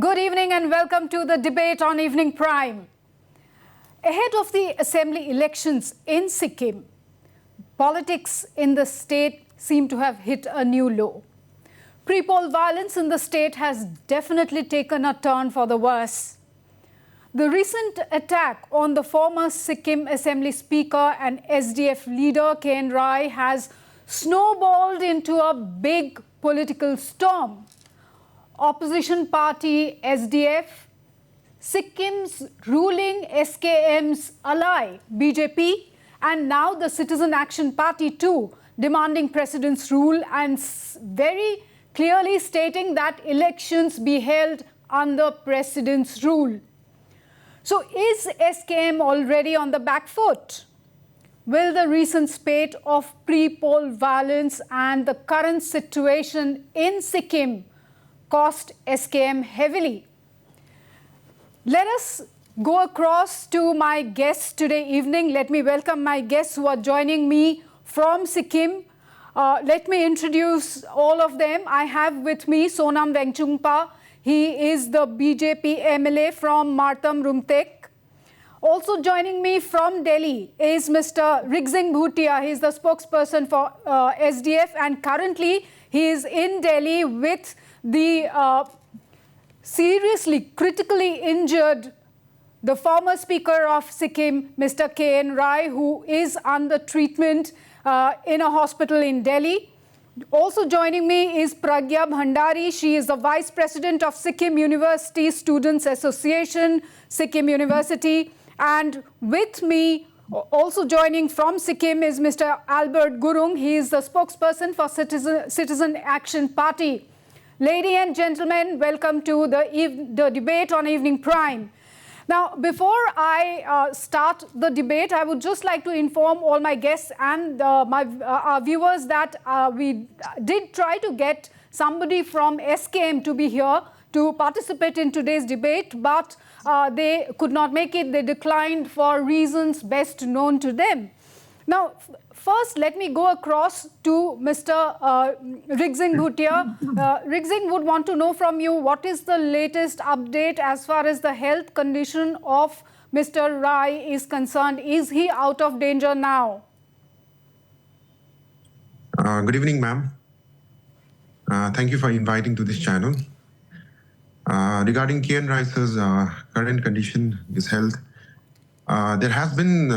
Good evening and welcome to the debate on Evening Prime. Ahead of the assembly elections in Sikkim, politics in the state seem to have hit a new low. Pre-poll violence in the state has definitely taken a turn for the worse. The recent attack on the former Sikkim Assembly Speaker and SDF leader K.N. Rai has snowballed into a big political storm. Opposition party SDF, Sikkim's ruling SKM's ally BJP, and now the Citizen Action Party too, demanding president's rule and very clearly stating that elections be held under president's rule. So is SKM already on the back foot? Will the recent spate of pre-poll violence and the current situation in Sikkim cost SKM heavily? Let us go across to my guests today evening. Let me welcome my guests who are joining me from Sikkim. Let me introduce all of them. I have with me Sonam Vengchungpa. He is the BJP MLA from Martam Rumtek. Also joining me from Delhi is Mr. Rigzing Bhutia. He is the spokesperson for SDF, and currently he is in Delhi with the seriously, critically injured, the former Speaker of Sikkim, Mr. K.N. Rai, who is under treatment in a hospital in Delhi. Also joining me is Pragya Bhandari. She is the Vice President of Sikkim University Students Association, Sikkim University. And with me, also joining from Sikkim, is Mr. Albert Gurung. He is the spokesperson for Citizen Action Party. Ladies and gentlemen, welcome to the debate on Evening Prime. Now, before I start the debate, I would just like to inform all my guests and our viewers that we did try to get somebody from SKM to be here to participate in today's debate, but they could not make it. They declined for reasons best known to them. Now, first, let me go across to Mr. Rigzing Bhutia. Rigzing would want to know from you, what is the latest update as far as the health condition of Mr. Rai is concerned? Is he out of danger now? Good evening, ma'am. Thank you for inviting to this channel. Regarding K.N. Rai's current condition, his health, there has been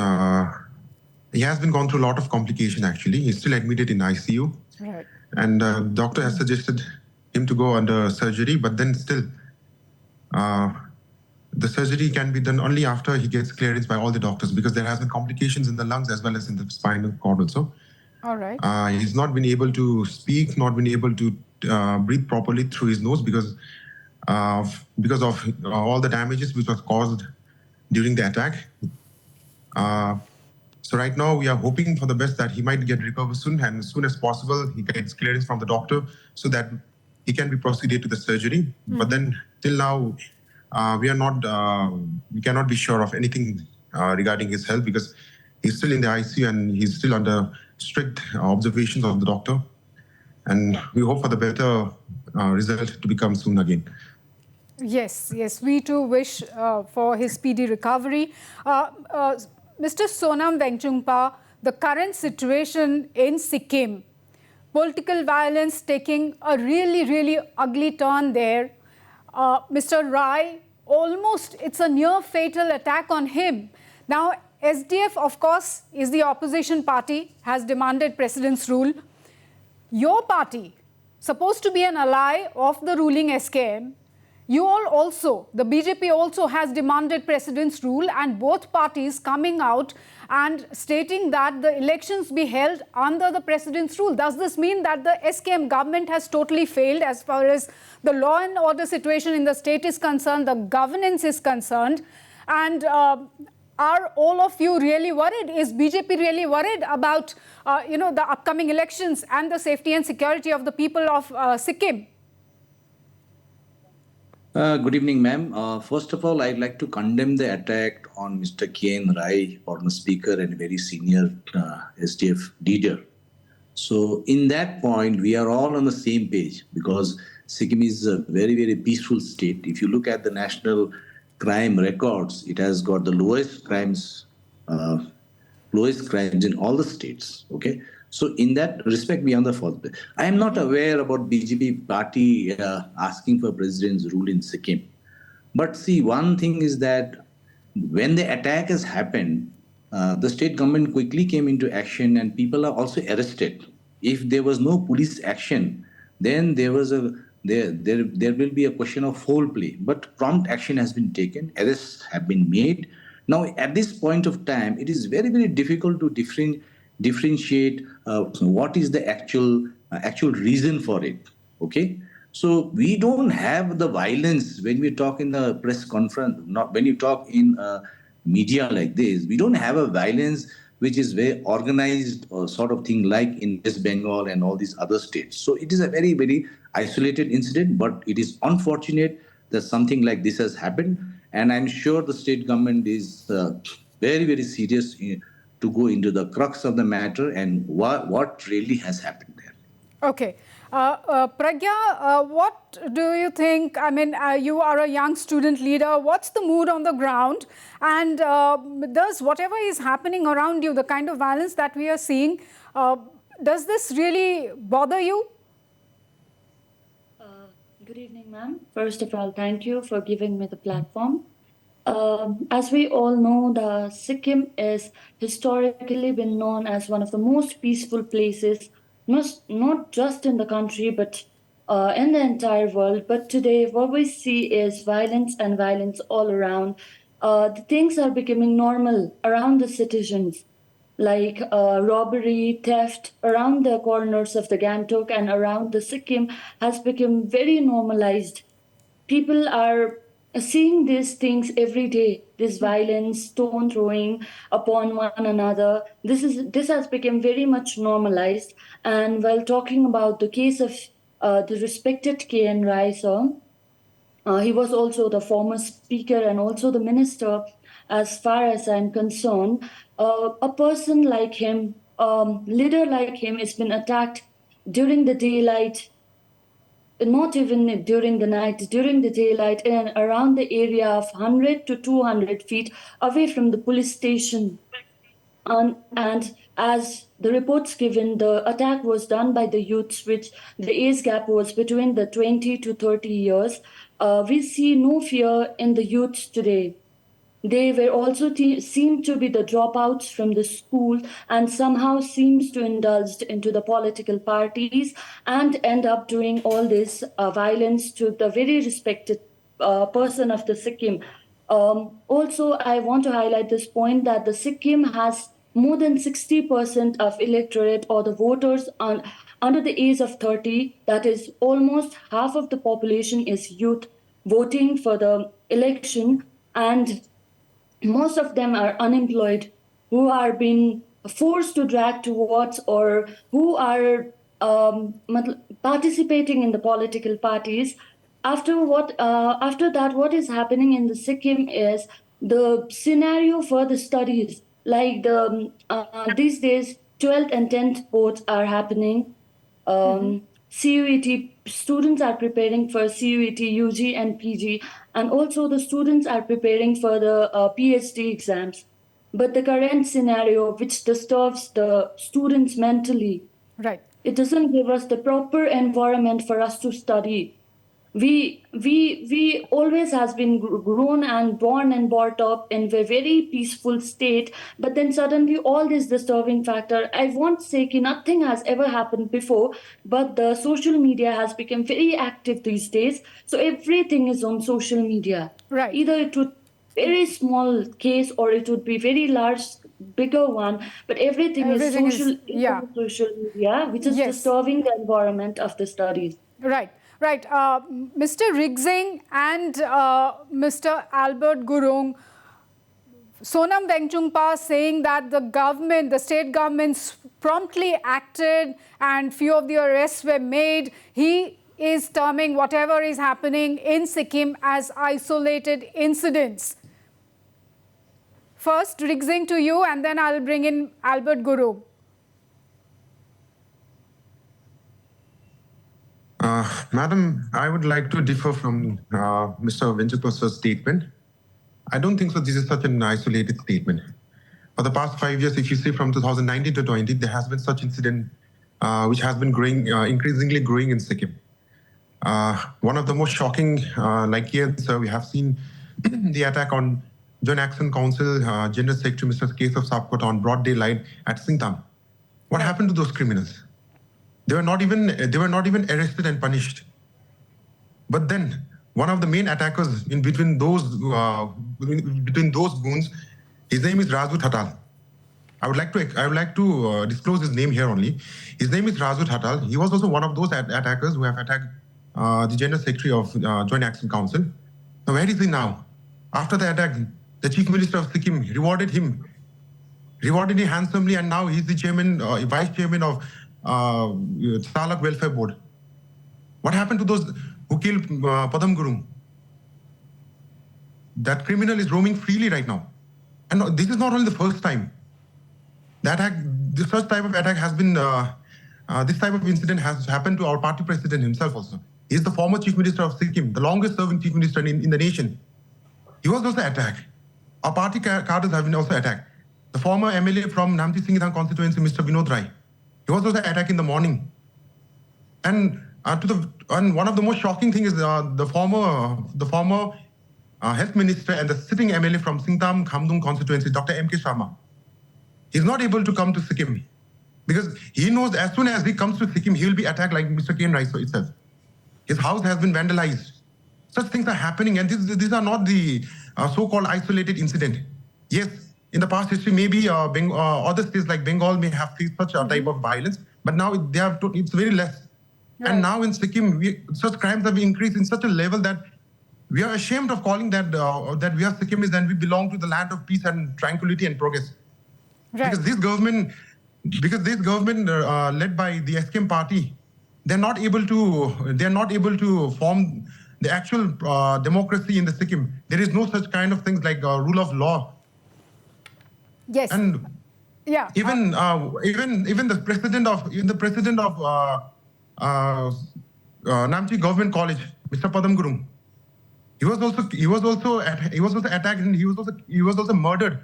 he has been gone through a lot of complication. Actually, he's still admitted in ICU, right. And doctor has suggested him to go under surgery, but then still, the surgery can be done only after he gets clearance by all the doctors, because there has been complications in the lungs as well as in the spinal cord also. All right. He's not been able to speak, not been able to breathe properly through his nose because of all the damages which was caused during the attack. So right now we are hoping for the best that he might get recovered soon, and as soon as possible he gets clearance from the doctor so that he can be proceeded to the surgery. But then till now we cannot be sure of anything regarding his health, because he's still in the ICU and he's still under strict observations of the doctor, and we hope for the better result to become soon again. Yes, we too wish for his speedy recovery. Mr. Sonam Vengchungpa, the current situation in Sikkim, political violence taking a really ugly turn there. Mr. Rai, almost it's a near fatal attack on him. Now, SDF, of course, is the opposition party, has demanded president's rule. Your party, supposed to be an ally of the ruling SKM, you all also, the BJP also has demanded president's rule, and both parties coming out and stating that the elections be held under the president's rule. Does this mean that the SKM government has totally failed as far as the law and order situation in the state is concerned, the governance is concerned? And are all of you really worried? Is BJP really worried about the upcoming elections and the safety and security of the people of Sikkim? Good evening, ma'am. First of all, I'd like to condemn the attack on Mr. K.N. Rai, former speaker and very senior SDF leader. So in that point, we are all on the same page because Sikkim is a very, very peaceful state. If you look at the national crime records, it has got the uh, lowest crimes in all the states. Okay, so in that respect, we are on the first place. I am not aware about BJP party asking for president's rule in Sikkim. But see, one thing is that when the attack has happened, the state government quickly came into action and people are also arrested. If there was no police action, then there will be a question of foul play. But prompt action has been taken, arrests have been made. Now, at this point of time, it is very, very difficult to differentiate what is the actual reason for it. Okay, so we don't have the violence when we talk in the press conference, not when you talk in media like this. We don't have a violence which is very organized or sort of thing like in West Bengal and all these other states. So it is a very, very isolated incident, but it is unfortunate that something like this has happened. And I'm sure the state government is very, very serious to go into the crux of the matter and what really has happened there. Okay. Pragya, what do you think? I mean, you are a young student leader. What's the mood on the ground? And does whatever is happening around you, the kind of violence that we are seeing, does this really bother you? Good evening, ma'am. First of all, thank you for giving me the platform. As we all know, the Sikkim is historically been known as one of the most peaceful places, not just in the country, but in the entire world. But today, what we see is violence and violence all around. The things are becoming normal around the citizens, like robbery, theft around the corners of the Gantok and around the Sikkim has become very normalized. People are seeing these things every day, this violence, stone throwing upon one another. This has become very much normalized. And while talking about the case of the respected KN Rai sir, he was also the former speaker and also the minister. As far as I'm concerned, a person like him, leader like him, has been attacked during the daylight, not even during the night, during the daylight, and around the area of 100 to 200 feet away from the police station. And as the reports given, the attack was done by the youths, which the age gap was between the 20 to 30 years. We see no fear in the youths today. They were also seem to be the dropouts from the school and somehow seems to indulge into the political parties and end up doing all this violence to the very respected person of the Sikkim. Also, I want to highlight this point that the Sikkim has more than 60% of electorate or the voters under the age of 30. That is almost half of the population is youth voting for the election, and most of them are unemployed, who are being forced to drag towards or who are participating in the political parties. After that, what is happening in the Sikkim is the scenario for the studies, like these days 12th and 10th boards are happening. CUET students are preparing for CUET UG and PG, and also the students are preparing for the PhD exams. But the current scenario, which disturbs the students mentally, Right. it doesn't give us the proper environment for us to study. We always has been grown and born and brought up in a very peaceful state, but then suddenly all this disturbing factor, I won't say ki nothing has ever happened before, but the social media has become very active these days, so everything is on social media. Right. Either it would very small case or it would be very large, bigger one, but everything is social, yeah. social media, which is Yes. disturbing the environment of the studies. Right, right. Mr. Rigsing and Mr. Albert Gurung, Sonam Wengchungpa saying that the government, the state governments promptly acted and few of the arrests were made. He is terming whatever is happening in Sikkim as isolated incidents. First, Rigsing to you, and then I'll bring in Albert Gurung. Madam, I would like to differ from Mr. Venkatesa's statement. I don't think so. This is such an isolated statement. For the past 5 years, if you see from 2019 to 20, there has been such incident which has been growing, increasingly growing in Sikkim. One of the most shocking, like here, sir, we have seen the attack on Joint Action Council General Secretary Mr. Keshav Sapkota on broad daylight at Singtam. What happened to those criminals? They were not even arrested and punished. But then one of the main attackers in between those goons, his name is Raju Thatal. I would like to disclose his name here only. His name is Raju Thatal. He was also one of those attackers who have attacked the General Secretary of Joint Action Council. Now where is he now? After the attack, the Chief Minister of Sikkim rewarded him handsomely, and now he's the chairman, vice chairman of Salak Welfare Board. What happened to those who killed Padam Gurung? That criminal is roaming freely right now. And this is not only the first time. This type of attack has been, this type of incident has happened to our party president himself also. He's the former Chief Minister of Sikkim, the longest serving Chief Minister in the nation. He was also attacked. Our party cadres have been also attacked. The former MLA from Namchi Singitang constituency, Mr. Vinod Rai, he was also attacked in the morning. And one of the most shocking things is the former health minister and the sitting MLA from Singtam Khamdung constituency, Dr. M.K. Sharma. He's not able to come to Sikkim because he knows as soon as he comes to Sikkim, he will be attacked like Mr. K.N. Raiso itself. His house has been vandalized. Such things are happening, and these are not the so-called isolated incident. Yes, in the past history, maybe other states like Bengal may have faced such a type of violence, but now it's very less. Right. And now in Sikkim, such crimes have increased in such a level that we are ashamed of calling that we are Sikkimis and we belong to the land of peace and tranquility and progress. Right. Because this government led by the SKM party, they're not able to form the actual democracy in the Sikkim. There is no such kind of things like rule of law. Yes. And yeah, even the president of Namchi Government College, Mr. Padam Gurung, he was also attacked and he was also murdered.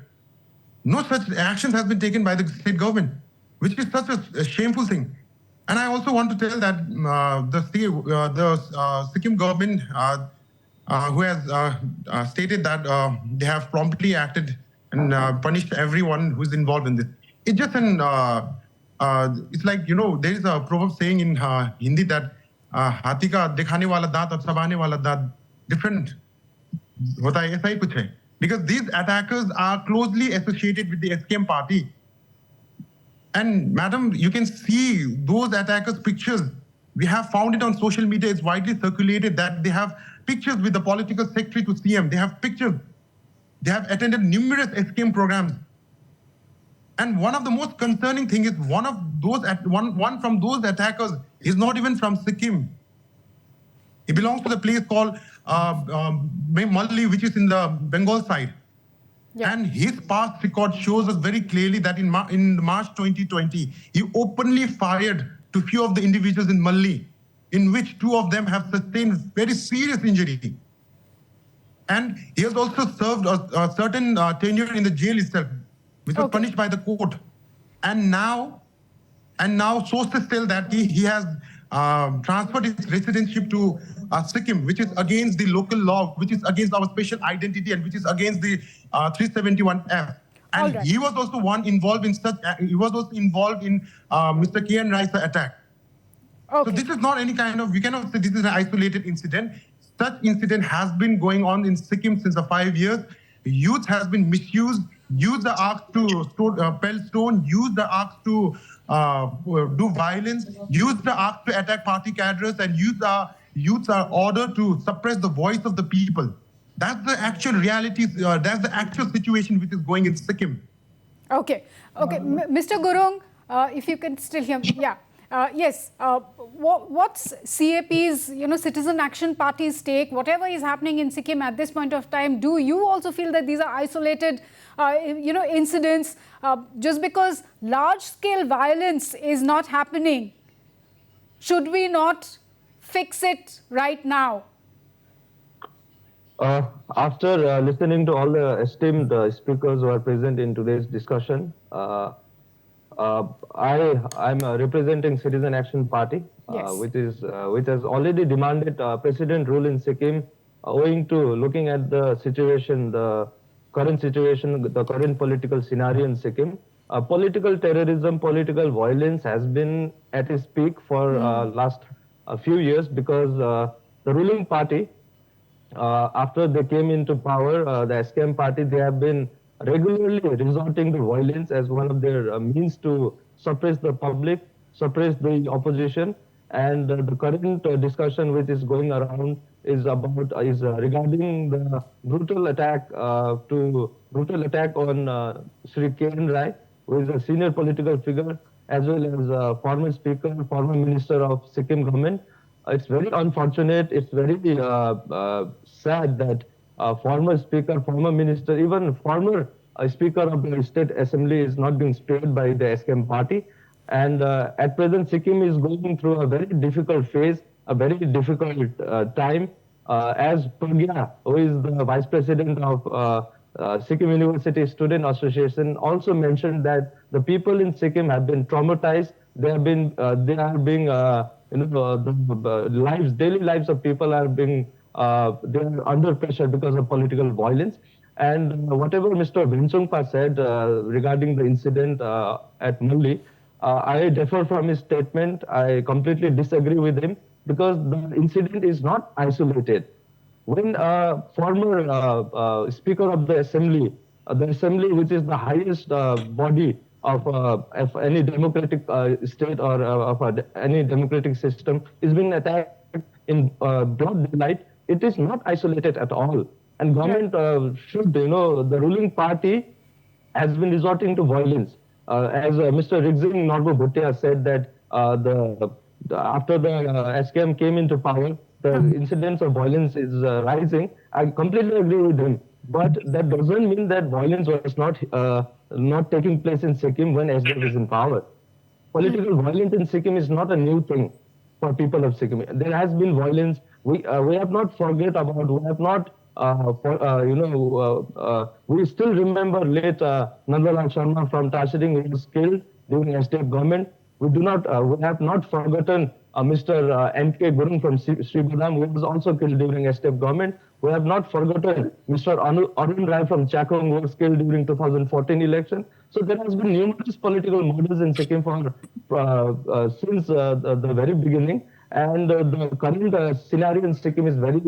No such actions has been taken by the state government, which is such a shameful thing. And I also want to tell that the Sikkim government, who has stated that they have promptly acted and punished everyone who is involved in this. It's just it's like, there is a proverb saying in Hindi that हाथी का दिखाने वाला दांत और चबाने वाला दांत different होता है, ऐसा ही कुछ है. Because these attackers are closely associated with the SKM party. And madam, you can see those attackers' pictures. We have found it on social media. It's widely circulated that they have pictures with the political secretary to CM. They have pictures. They have attended numerous SKM programs. And one of the most concerning things is one from those attackers is not even from Sikkim. He belongs to the place called Malli, which is in the Bengal side. Yeah. And his past record shows us very clearly that in March 2020, he openly fired to few of the individuals in Malli, in which 2 of them have sustained very serious injury. And he has also served a certain tenure in the jail itself, which was punished by the court. And now sources tell that he has transferred his residency to Sikkim, which is against the local law, which is against our special identity, and which is against the 371F. And he was also involved in Mr. K.N. Rai's attack. Okay. So this is not any kind of, we cannot say this is an isolated incident. Such incident has been going on in Sikkim since 5 years. Youth has been misused, use the axe to pelt stone, use the axe to do violence, use the axe to attack party cadres, and use the youths are ordered to suppress the voice of the people. That's the actual reality. That's the actual situation which is going in Sikkim. Okay. Mr. Gurung, if you can still hear me. Yeah. Yes. What's CAP's, Citizen Action Party's take? Whatever is happening in Sikkim at this point of time, do you also feel that these are isolated, incidents? Just because large-scale violence is not happening, should we not fix it right now? After listening to all the esteemed speakers who are present in today's discussion, I'm representing Citizen Action Party, Yes. which has already demanded president rule in Sikkim, owing to looking at the situation, the current political scenario in Sikkim. Political terrorism, political violence has been at its peak for last few years because the ruling party, after they came into power, the SKM party, they have been regularly resorting to violence as one of their means to suppress the public, suppress the opposition. And the current discussion which is going around is regarding the brutal attack on Sri K.N. Rai, who is a senior political figure, as well as former speaker, former minister of Sikkim government. It's very unfortunate. It's very sad that former speaker, former minister, even former speaker of the state assembly is not being spared by the SKM party. And at present, Sikkim is going through a very difficult phase, a very difficult time. As Pragya, who is the vice president of Sikkim University Student Association, also mentioned that the people in Sikkim have been traumatized. They are being the daily lives of people are being they are under pressure because of political violence. And whatever Mr. Bensungpa said regarding the incident at Mulli, I differ from his statement. I completely disagree with him because the incident is not isolated. When a former speaker of the assembly, which is the highest body of any democratic state or any democratic system, is being attacked in broad daylight, it is not isolated at all. And government should, the ruling party has been resorting to violence. As Mr. Rigzing Norbu Bhutia said that after the SKM came into power, the incidence of violence is rising. I completely agree with him. But that doesn't mean that violence was not taking place in Sikkim when SDF is in power. Political violence in Sikkim is not a new thing for people of Sikkim. There has been violence. We have not forget about. We have not. We still remember late Nandalal Sharma from Tashiring, who was killed during SDF government. We have not forgotten Mr. M.K. Gurung from Sribadam, who was also killed during SDF government. We have not forgotten Mr. Arun Rai from Chakong, who was killed during 2014 election. So there has been numerous political murders in Sikkim since the very beginning. And the current scenario in Sikkim is very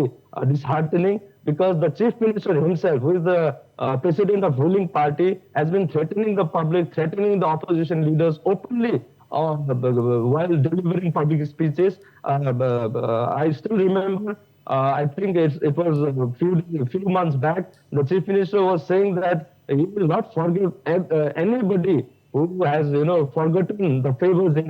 disheartening because the chief minister himself, who is the president of ruling party, has been threatening the public, threatening the opposition leaders openly while delivering public speeches. I still remember, I think it was a few months back, the chief minister was saying that he will not forgive anybody who has forgotten the favors he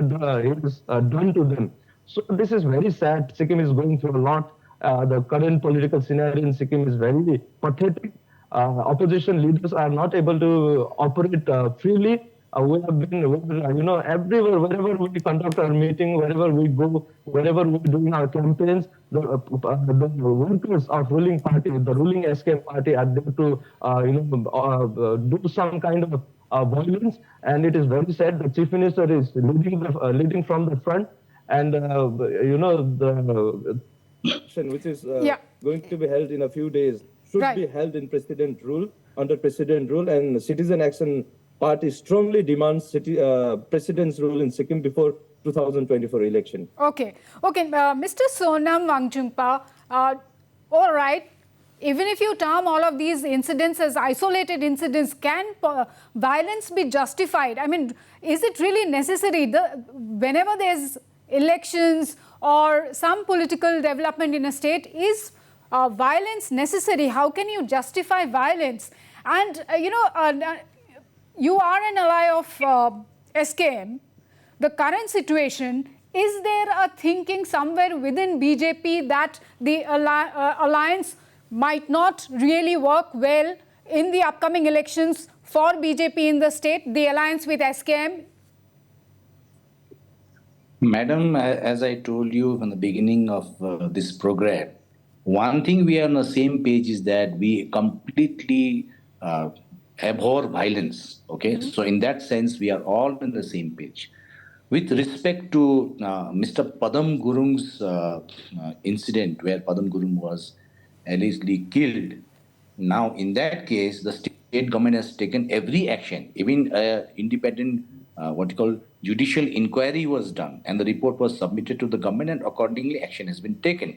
has done to them. So this is very sad. Sikkim is going through a lot. The current political scenario in Sikkim is very pathetic. Opposition leaders are not able to operate freely. We have been, everywhere, wherever we conduct our meeting, wherever we go, wherever we're doing our campaigns, the workers of ruling party, the ruling SK party are there to, do some kind of violence. And it is very sad. The chief minister is leading from the front. And, the election, which is going to be held in a few days, should be held in under president rule, and Citizen Action Party strongly demands president's rule in Sikkim before 2024 election. Okay. Mr. Sonam Wangchungpa, all right. Even if you term all of these incidents as isolated incidents, can violence be justified? I mean, is it really necessary? Whenever there's elections or some political development in a state, is violence necessary? How can you justify violence? And, you are an ally of SKM. The current situation, is there a thinking somewhere within BJP that the alliance might not really work well in the upcoming elections for BJP in the state, the alliance with SKM? Madam, as I told you from the beginning of this program, one thing we are on the same page is that we completely abhor violence. Okay, so in that sense, we are all on the same page. With respect to Mr. Padam Gurung's incident, where Padam Gurung was allegedly killed, now in that case, the state government has taken every action. Even independent, what you call judicial inquiry was done, and the report was submitted to the government, and accordingly action has been taken.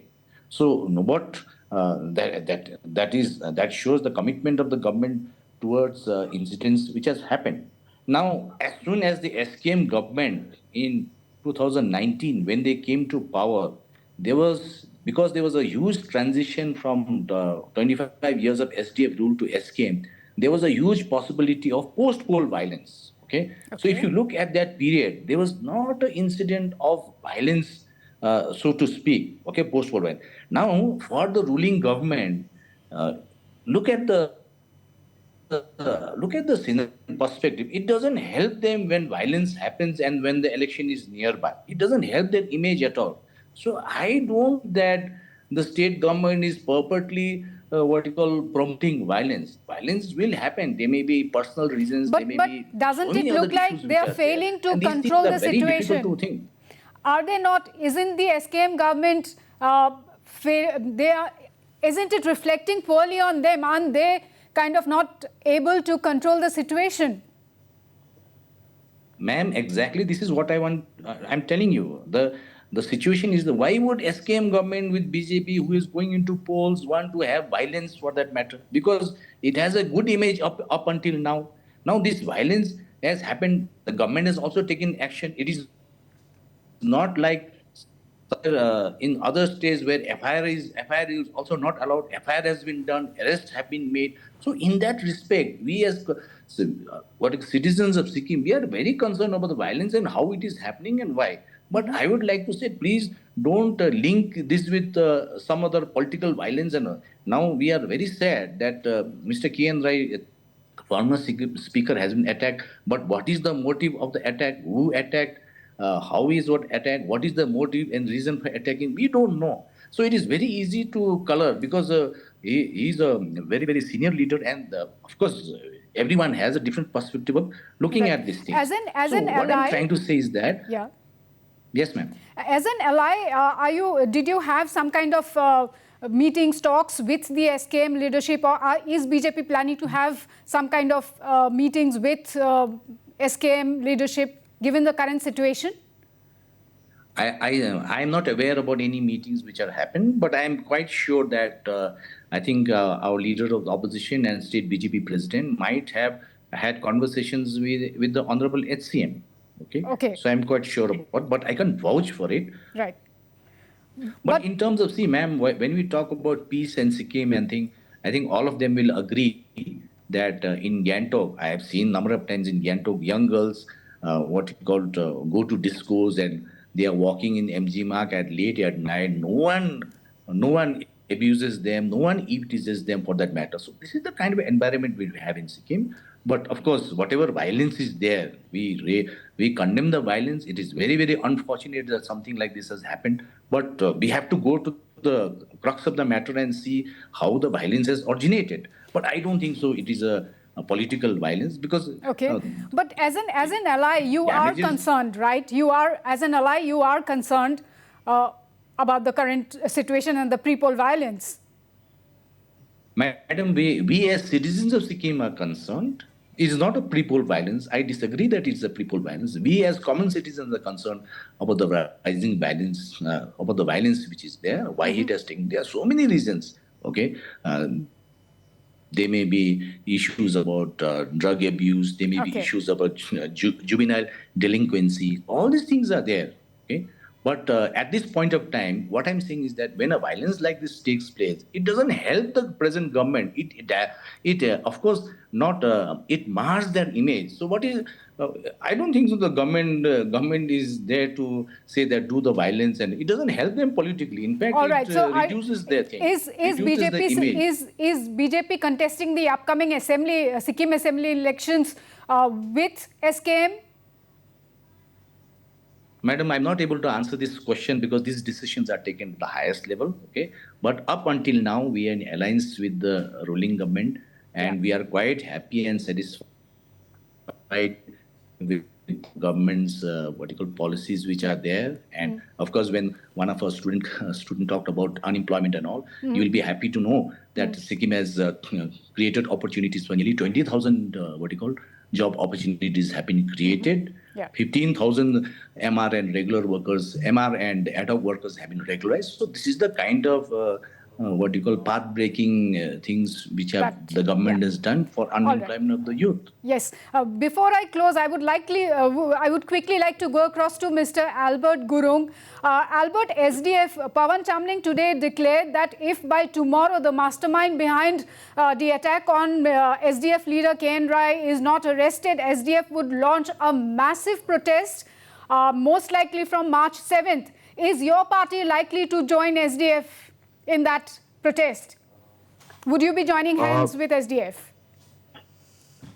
So, what that shows the commitment of the government towards incidents which has happened. Now, as soon as the SKM government in 2019, when they came to power, because there was a huge transition from the 25 years of SDF rule to SKM, there was a huge possibility of post-poll violence. Okay? So if you look at that period, there was not an incident of violence, so to speak. Okay, post-poll violence. Now, for the ruling government, look at the scenario perspective. It doesn't help them when violence happens and when the election is nearby. It doesn't help their image at all. So I don't that the state government is purportedly what you call promoting violence. Violence will happen. There may be personal reasons. But There may be doesn't so it many look other like issues they which are are failing there. to And these control things the are very situation? difficult to think. Are they not? Isn't the SKM government isn't it reflecting poorly on them? Aren't they kind of not able to control the situation? Ma'am, exactly this is what I want. I'm telling you. The situation is why would SKM government with BJP, who is going into polls, want to have violence for that matter? Because it has a good image up until now. Now this violence has happened. The government has also taken action. It is not like in other states where FIR is also not allowed. FIR has been done, arrests have been made. So in that respect, we as citizens of Sikkim, we are very concerned about the violence and how it is happening and why. But I would like to say, please don't link this with some other political violence. And now we are very sad that Mr. K.N. Rai, former speaker, has been attacked. But what is the motive of the attack? Who attacked? How is what attack? What is the motive and reason for attacking? We don't know. So it is very easy to color because he is a very, very senior leader, and of course, everyone has a different perspective of looking at this thing. As an what ally, I'm trying to say is that, yeah. Yes, ma'am. As an ally, did you have some kind of meetings, talks with the SKM leadership, or is BJP planning to have some kind of meetings with SKM leadership given the current situation? I am not aware about any meetings which are happened, but I am quite sure that I think our leader of the opposition and state BJP president might have had conversations with the Honorable HCM. Okay. So I'm quite sure about, but I can't vouch for it. Right. But in terms of, see, ma'am, when we talk about peace and Sikkim and thing, I think all of them will agree that in Gangtok, I have seen number of times in Gangtok, young girls, what you call go to discos, and they are walking in MG Mark at late at night. No one abuses them. No one teases them for that matter. So this is the kind of environment we have in Sikkim. But of course, whatever violence is there, we condemn the violence. It is very, very unfortunate that something like this has happened. But we have to go to the crux of the matter and see how the violence has originated. But I don't think so. It is a political violence because. Okay. But as an ally, you are concerned, right? You are, as an ally, you are concerned about the current situation and the pre-poll violence. Madam, we as citizens of Sikkim are concerned. It is not a pre-poll violence. I disagree that it's a pre-poll violence. We as common citizens are concerned about the rising violence, about the violence which is there, why it has taken. There are so many reasons. Okay. There may be issues about drug abuse. There may be issues about juvenile delinquency. All these things are there. Okay. But at this point of time, what I'm saying is that when a violence like this takes place, it doesn't help the present government. It of course, not. It mars their image. So what is? I don't think so. The government is there to say that do the violence, and it doesn't help them politically. In fact, it reduces their thing. Is BJP contesting the upcoming Sikkim assembly elections with SKM? Madam, I'm not able to answer this question because these decisions are taken at the highest level. Okay, but up until now, we are in alliance with the ruling government, and we are quite happy and satisfied with government's policies which are there. And of course, when one of our student talked about unemployment and all, you will be happy to know that Sikkim has created opportunities for nearly 20,000 job opportunities have been created. 15,000 MR and regular workers, MR and ad hoc workers have been regularized. So this is the kind of path-breaking things which the government has done for unemployment of the youth. Yes. Before I close, I would quickly like to go across to Mr. Albert Gurung. Albert, SDF Pawan Chamling today declared that if by tomorrow the mastermind behind the attack on SDF leader KN Rai is not arrested, SDF would launch a massive protest, most likely from March 7th. Is your party likely to join SDF in that protest? Would you be joining hands with SDF?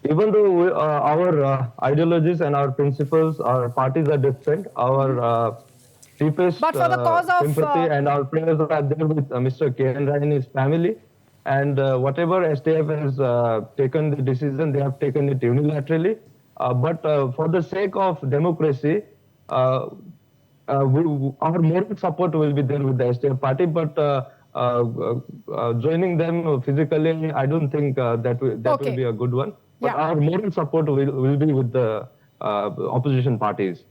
Even though our ideologies and our principles, our parties are different, our deepest but for the cause of sympathy and our prayers are there with Mr. KN Rai and his family. And whatever SDF has taken the decision, they have taken it unilaterally. But for the sake of democracy, our moral support will be there with the SDF party. But joining them physically, I don't think that will be a good one. But our moral support will be with the opposition parties.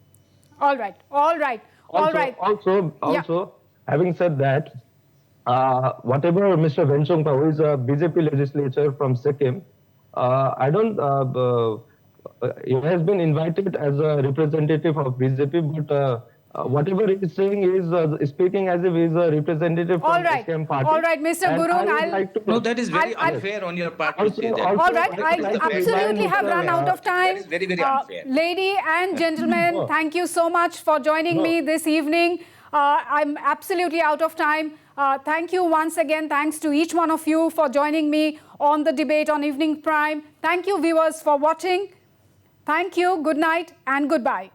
All right. Also, having said that, whatever Mr. Venchongpa, who is a BJP legislator from Sikkim, he has been invited as a representative of BJP, but whatever he is saying is speaking as if he is a representative from the Sikkim party. All right, Mr. Gurung, no, that is very unfair on your part. All right, I absolutely have run out of time. That is very, very unfair. Ladies and gentlemen, thank you so much for joining me this evening. I'm absolutely out of time. Thank you once again. Thanks to each one of you for joining me on the debate on Evening Prime. Thank you, viewers, for watching. Thank you. Good night and goodbye.